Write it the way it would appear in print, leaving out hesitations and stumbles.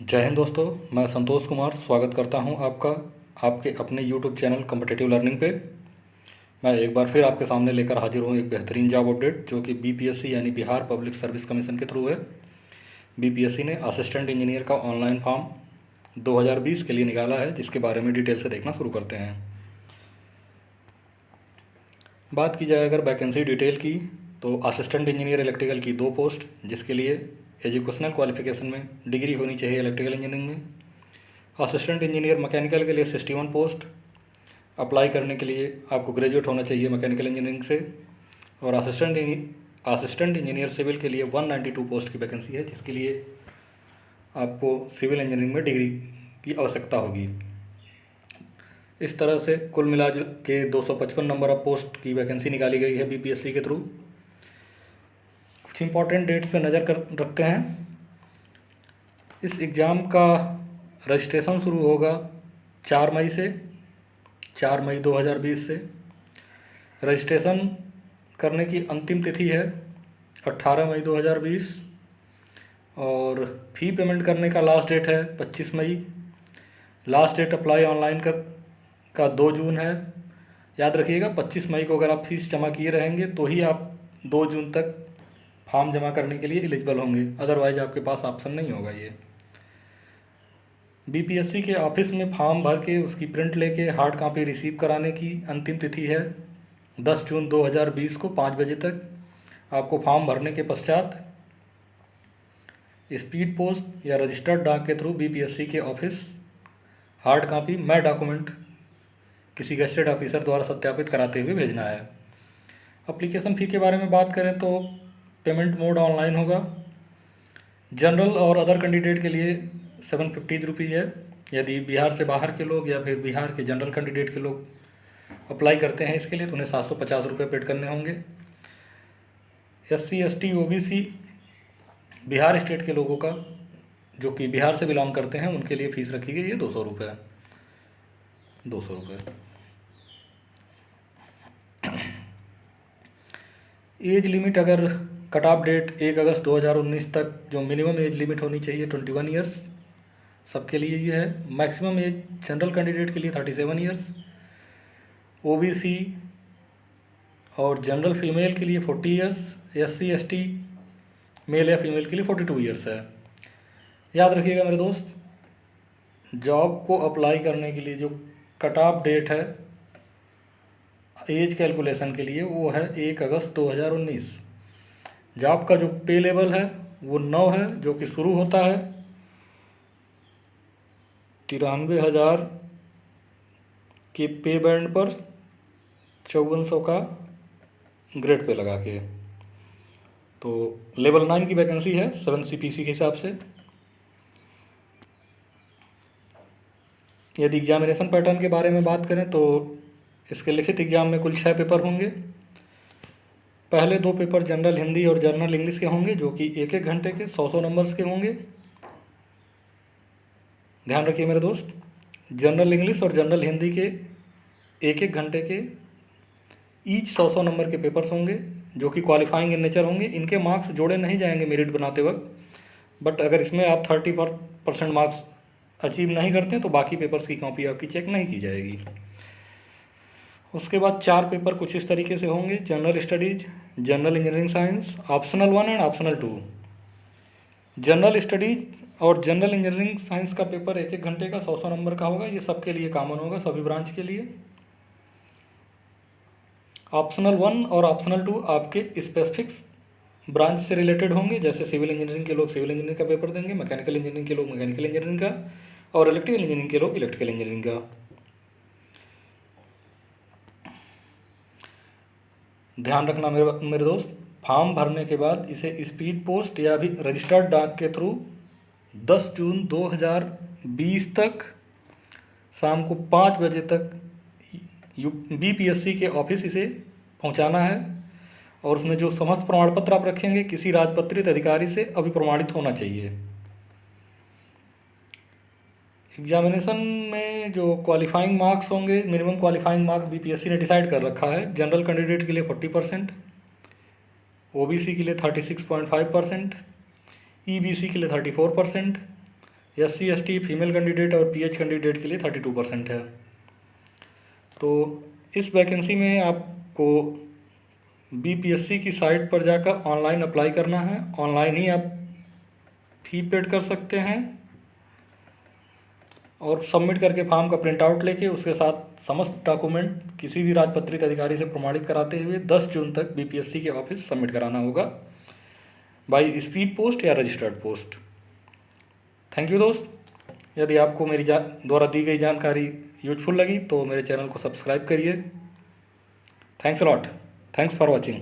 जय हिंद दोस्तों। मैं संतोष कुमार स्वागत करता हूं आपका आपके अपने यूट्यूब चैनल कॉम्पिटिटिव लर्निंग पे। मैं एक बार फिर आपके सामने लेकर हाजिर हूं एक बेहतरीन जॉब अपडेट जो कि बीपीएससी यानी बिहार पब्लिक सर्विस कमीशन के थ्रू है। बीपीएससी ने असिस्टेंट इंजीनियर का ऑनलाइन फॉर्म 2020 के लिए निकाला है, जिसके बारे में डिटेल से देखना शुरू करते हैं। बात की जाए अगर वैकेंसी डिटेल की, तो असिस्टेंट इंजीनियर इलेक्ट्रिकल की 2 पोस्ट, जिसके लिए एजुकेशनल क्वालिफिकेशन में डिग्री होनी चाहिए इलेक्ट्रिकल इंजीनियरिंग में। असिस्टेंट इंजीनियर मैकेनिकल के लिए 61 पोस्ट, अप्लाई करने के लिए आपको ग्रेजुएट होना चाहिए मैकेनिकल इंजीनियरिंग से। और असिस्टेंट इंजीनियर सिविल के लिए 192 पोस्ट की वैकेंसी है, जिसके लिए आपको सिविल इंजीनियरिंग में डिग्री की आवश्यकता होगी। इस तरह से कुल मिला के 255 नंबर ऑफ पोस्ट की वैकेंसी निकाली गई है बीपीएससी के थ्रू। कुछ इंपॉर्टेंट डेट्स पे नज़र रखते हैं। इस एग्ज़ाम का रजिस्ट्रेशन शुरू होगा 4 मई से, 4 मई 2020 से। रजिस्ट्रेशन करने की अंतिम तिथि है 18 मई 2020 और फ़ी पेमेंट करने का लास्ट डेट है 25 मई। लास्ट डेट अप्लाई ऑनलाइन का 2 जून है। याद रखिएगा 25 मई को अगर आप फीस जमा किए रहेंगे तो ही आप 2 जून तक फॉर्म जमा करने के लिए एलिजिबल होंगे, अदरवाइज आपके पास ऑप्शन नहीं होगा। ये बीपीएससी के ऑफिस में फॉर्म भर के उसकी प्रिंट लेके हार्ड कॉपी रिसीव कराने की अंतिम तिथि है 10 जून 2020 को 5 बजे तक। आपको फॉर्म भरने के पश्चात स्पीड पोस्ट या रजिस्टर्ड डाक के थ्रू बीपीएससी के ऑफिस हार्ड कॉपी में डॉक्यूमेंट किसी गजेटेड ऑफिसर द्वारा सत्यापित कराते हुए भेजना है। एप्लीकेशन फ़ी के बारे में बात करें तो पेमेंट मोड ऑनलाइन होगा। जनरल और अदर कैंडिडेट के लिए 750 रुपीज़ है। यदि बिहार से बाहर के लोग या फिर बिहार के जनरल कैंडिडेट के लोग अप्लाई करते हैं इसके लिए तो उन्हें 750 रुपये पेड करने होंगे। SC ST OBC Bihar state के लोगों का, जो कि बिहार से बिलोंग करते हैं, उनके लिए फ़ीस रखी गई है 200 रुपये। 200 रुपये। एज लिमिट अगर कट ऑफ डेट 1 अगस्त 2019 तक जो मिनिमम एज लिमिट होनी चाहिए 21 ईयर्स सबके लिए ये है। मैक्सिमम एज जनरल कैंडिडेट के लिए 37 ईयर्स, OBC और जनरल फीमेल के लिए 40 ईयर्स, SC ST मेल या फीमेल के लिए 42 ईयर्स है। याद रखिएगा मेरे दोस्त, जॉब को अप्लाई करने के लिए जो कट ऑफ डेट है एज कैलकुलेशन के लिए वो है 1 अगस्त 2019। जॉब का जो पे लेवल है वो 9 है, जो कि शुरू होता है 93,000 के पे बैंड पर 5400 का ग्रेड पे लगा के। तो लेवल 9 की वैकेंसी है 7 CPC के हिसाब से। यदि एग्जामिनेशन पैटर्न के बारे में बात करें तो इसके लिखित एग्ज़ाम में कुल 6 पेपर होंगे। पहले 2 पेपर जनरल हिंदी और जनरल इंग्लिश के होंगे, जो कि 1-1 घंटे के 100-100 नंबर्स के होंगे। ध्यान रखिए मेरे दोस्त, जनरल इंग्लिश और जनरल हिंदी के 1-1 घंटे के ईच 100-100 नंबर के पेपर्स होंगे, जो कि क्वालिफाइंग इन नेचर होंगे। इनके मार्क्स जोड़े नहीं जाएंगे मेरिट बनाते वक्त, बट अगर इसमें आप 30% मार्क्स अचीव नहीं करते हैं तो बाकी पेपर्स की कॉपी आपकी चेक नहीं की जाएगी। उसके बाद 4 पेपर कुछ इस तरीके से होंगे: general studies, general engineering science, optional 1 and optional 2। General studies और जनरल इंजीनियरिंग साइंस का पेपर 1-1 घंटे का 100-100 नंबर का होगा। ये सबके लिए कॉमन होगा, सभी ब्रांच के लिए। ऑप्शनल 1 और ऑप्शनल 2 आपके स्पेसिफिक्स ब्रांच से रिलेटेड होंगे। जैसे सिविल इंजीनियरिंग के लोग सिविल इंजीनियरिंग का पेपर देंगे, मैकेनिकल इंजीनियरिंग के लोग मैकेनिकल इंजीनियरिंग का, और इलेक्ट्रिकल इंजीनियरिंग के लोग इलेक्ट्रिकल इंजीनियरिंग का। ध्यान रखना मेरे दोस्त, फॉर्म भरने के बाद इसे स्पीड पोस्ट या भी रजिस्टर्ड डाक के थ्रू 10 जून 2020 तक शाम को 5 बजे तक बीपीएससी के ऑफिस इसे पहुंचाना है। और उसमें जो समस्त प्रमाण पत्र आप रखेंगे किसी राजपत्रित अधिकारी से अभिप्रमाणित होना चाहिए। एग्जामिनेशन में जो क्वालिफाइंग मार्क्स होंगे, मिनिमम क्वालिफाइंग मार्क्स बीपीएससी ने डिसाइड कर रखा है। जनरल कैंडिडेट के लिए 40%, OBC के लिए 36.5%, EBC के लिए 34%, SC/ST फीमेल कैंडिडेट और PH कैंडिडेट के लिए 32% है। तो इस वैकेंसी में आपको BPSC की साइट पर जाकर ऑनलाइन अप्लाई करना है। ऑनलाइन ही आप फी पेड कर सकते हैं और सबमिट करके फॉर्म का प्रिंट आउट लेके उसके साथ समस्त डॉक्यूमेंट किसी भी राजपत्रित अधिकारी से प्रमाणित कराते हुए 10 जून तक BPSC के ऑफिस सबमिट कराना होगा बाई स्पीड पोस्ट या रजिस्टर्ड पोस्ट। थैंक यू दोस्त। यदि आपको मेरी द्वारा दी गई जानकारी यूजफुल लगी तो मेरे चैनल को सब्सक्राइब करिए। Thanks a lot. Thanks for watching.